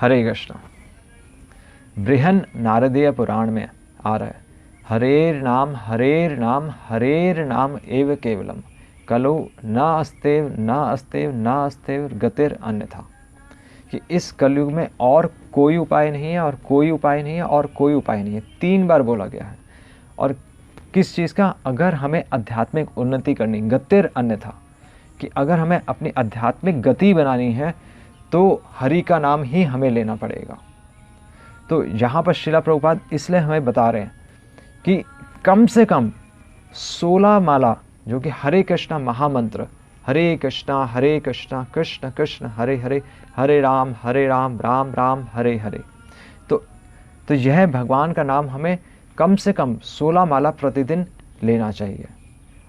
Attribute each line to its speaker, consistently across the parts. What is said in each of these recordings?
Speaker 1: हरे कृष्ण। बृहन नारदीय पुराण में आ रहा है, हरेर नाम हरेर नाम एव केवलम, कलो न अस्तेव गतिर अन्यथा। कि इस कलयुग में और कोई उपाय नहीं है, और कोई उपाय नहीं है, और कोई उपाय नहीं है, 3 बार बोला गया है। और किस चीज़ का? अगर हमें आध्यात्मिक उन्नति करनी, गतिर अन्यथा, कि अगर हमें अपनी आध्यात्मिक गति बनानी है तो हरि का नाम ही हमें लेना पड़ेगा। तो यहाँ पर श्रीला प्रभुपाद इसलिए हमें बता रहे हैं कि कम से कम 16 माला, जो कि हरे कृष्णा महामंत्र, हरे कृष्णा कृष्ण कृष्ण हरे हरे, हरे राम राम राम हरे हरे, तो यह भगवान का नाम हमें कम से कम 16 माला प्रतिदिन लेना चाहिए।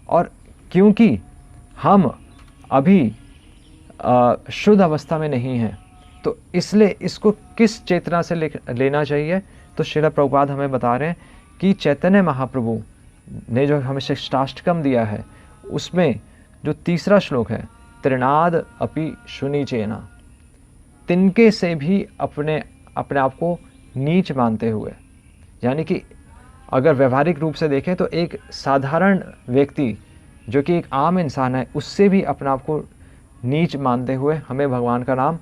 Speaker 1: और क्योंकि हम अभी शुद्ध अवस्था में नहीं हैं, तो इसलिए इसको किस चेतना से लेना चाहिए? तो श्रील प्रभुपाद हमें बता रहे हैं कि चैतन्य महाप्रभु ने जो हमें शिष्टाष्टकम दिया है, उसमें जो 3रा श्लोक है, त्रिनाद अपि शुनिचेना, तिनके से भी अपने आप को नीच मानते हुए, यानी कि अगर व्यवहारिक रूप से देखें तो एक साधारण व्यक्ति जो कि एक आम इंसान है, उससे भी अपने आप को नीच मानते हुए हमें भगवान का नाम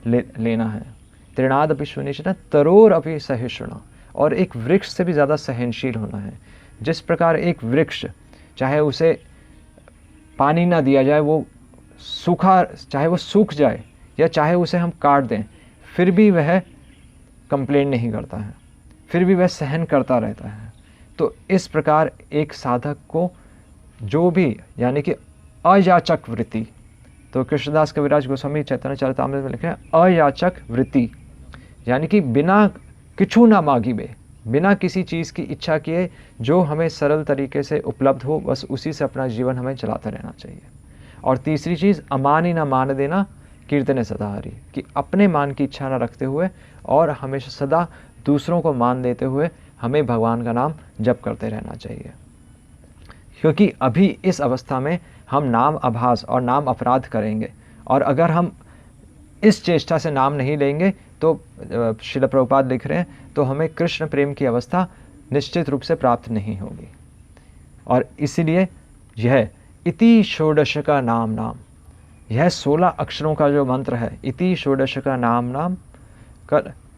Speaker 1: लेना है। त्रिनाद अपि शुनिचेना तरोर अपि सहिष्णुना, और एक वृक्ष से भी ज़्यादा सहनशील होना है। जिस प्रकार एक वृक्ष, चाहे उसे पानी ना दिया जाए, वो चाहे वो सूख जाए, या चाहे उसे हम काट दें, फिर भी वह कंप्लेन नहीं करता है, फिर भी वह सहन करता रहता है। तो इस प्रकार एक साधक को जो भी, यानी कि अयाचक वृत्ति, तो कृष्णदास कविराज गोस्वामी चैतन्य चरितामृत में लिखे हैं अयाचक वृत्ति, यानी कि बिना किछु ना मांगिबे, बिना किसी चीज़ की इच्छा किए जो हमें सरल तरीके से उपलब्ध हो, बस उसी से अपना जीवन हमें चलाता रहना चाहिए। और तीसरी चीज़, अमानी ना मान देना कीर्तने सदा हरि, कि अपने मान की इच्छा ना रखते हुए और हमेशा सदा दूसरों को मान देते हुए हमें भगवान का नाम जप करते रहना चाहिए। क्योंकि अभी इस अवस्था में हम नाम आभास और नाम अपराध करेंगे, और अगर हम इस चेष्टा से नाम नहीं लेंगे तो श्रील प्रभुपाद लिख रहे हैं, तो हमें कृष्ण प्रेम की अवस्था निश्चित रूप से प्राप्त नहीं होगी। और इसीलिए यह इति षोडश का नाम, यह 16 अक्षरों का जो मंत्र है, इति षोडश का नाम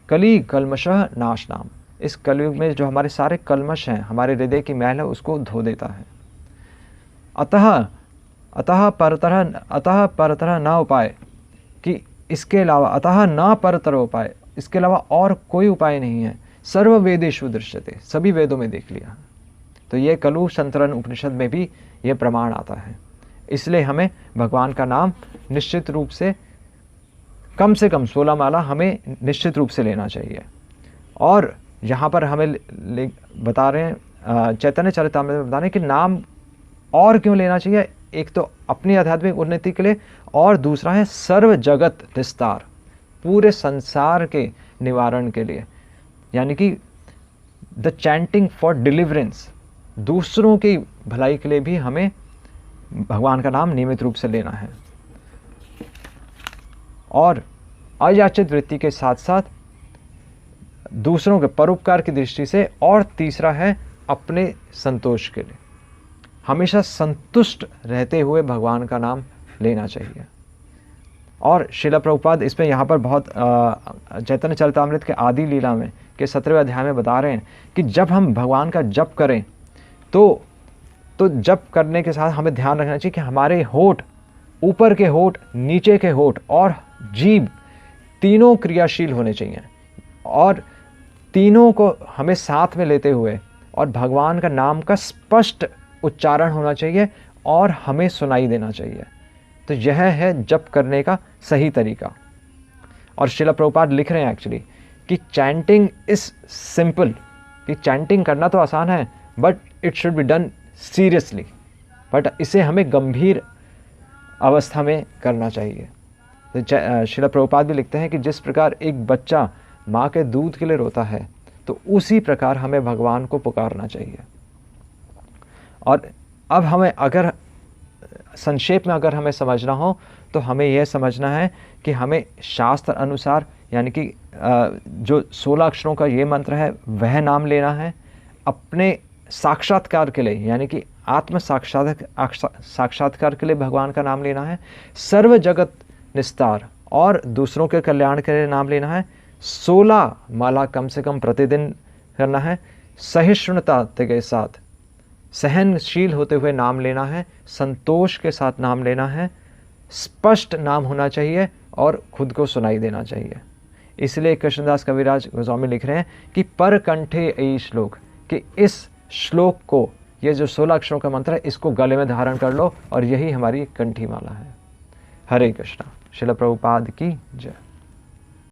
Speaker 1: कली कलमशः नाश नाम, इस कलयुग में जो हमारे सारे कलमश हैं, हमारे हृदय की मैल है, उसको धो देता है। अतः परतरह न उपाय, कि इसके अलावा, अतः न परतर उपाय, इसके अलावा और कोई उपाय नहीं है। सर्व वेदेषु दृश्यते, सभी वेदों में देख लिया। तो ये कलु संतरण उपनिषद में भी ये प्रमाण आता है। इसलिए हमें भगवान का नाम निश्चित रूप से कम 16 माला हमें निश्चित रूप से लेना चाहिए। और यहाँ पर हमें बता रहे हैं चैतन्य चरितामृत में बता रहे हैं कि नाम और क्यों लेना चाहिए। एक तो अपनी आध्यात्मिक उन्नति के लिए, और दूसरा है सर्व जगत निस्तार, पूरे संसार के निवारण के लिए, यानी कि द चैंटिंग फॉर डिलीवरेंस, दूसरों की भलाई के लिए भी हमें भगवान का नाम नियमित रूप से लेना है। और अयाचित वृत्ति के साथ साथ दूसरों के परोपकार की दृष्टि से, और तीसरा है अपने संतोष के लिए, हमेशा संतुष्ट रहते हुए भगवान का नाम लेना चाहिए। और श्रील प्रभुपाद इसमें यहाँ पर बहुत चैतन्य चरितामृत के आदि लीला में के 17वें अध्याय में बता रहे हैं कि जब हम भगवान का जप करें तो जप करने के साथ हमें ध्यान रखना चाहिए कि हमारे होठ, ऊपर के होठ, नीचे के होठ और जीभ तीनों क्रियाशील होने चाहिए, और तीनों को हमें साथ में लेते हुए और भगवान का नाम का स्पष्ट उच्चारण होना चाहिए और हमें सुनाई देना चाहिए। तो यह है जप करने का सही तरीका। और श्रील प्रभुपाद लिख रहे हैं एक्चुअली कि चैंटिंग इज सिंपल, कि चैंटिंग करना तो आसान है, but it should be done seriously, but इसे हमें गंभीर अवस्था में करना चाहिए। तो श्रील प्रभुपाद भी लिखते हैं कि जिस प्रकार एक बच्चा माँ के दूध के लिए रोता है, तो उसी प्रकार हमें भगवान को पुकारना चाहिए। और अब हमें अगर संक्षेप में अगर हमें समझना हो तो हमें यह समझना है कि हमें शास्त्र अनुसार यानी कि जो 16 अक्षरों का ये मंत्र है वह नाम लेना है, अपने साक्षात्कार के लिए यानी कि आत्म साक्षात्कार के लिए भगवान का नाम लेना है, सर्व जगत निस्तार और दूसरों के कल्याण के लिए नाम लेना है, 16 माला कम से कम प्रतिदिन करना है, सहिष्णुता के साथ सहनशील होते हुए नाम लेना है, संतोष के साथ नाम लेना है, स्पष्ट नाम होना चाहिए और खुद को सुनाई देना चाहिए। इसलिए कृष्णदास कविराज गोस्वामी लिख रहे हैं कि पर कंठे ई श्लोक, कि इस श्लोक को, ये जो 16 अक्षरों का मंत्र है, इसको गले में धारण कर लो और यही हमारी कंठी माला है। हरे कृष्णा। श्रील प्रभुपाद की जय।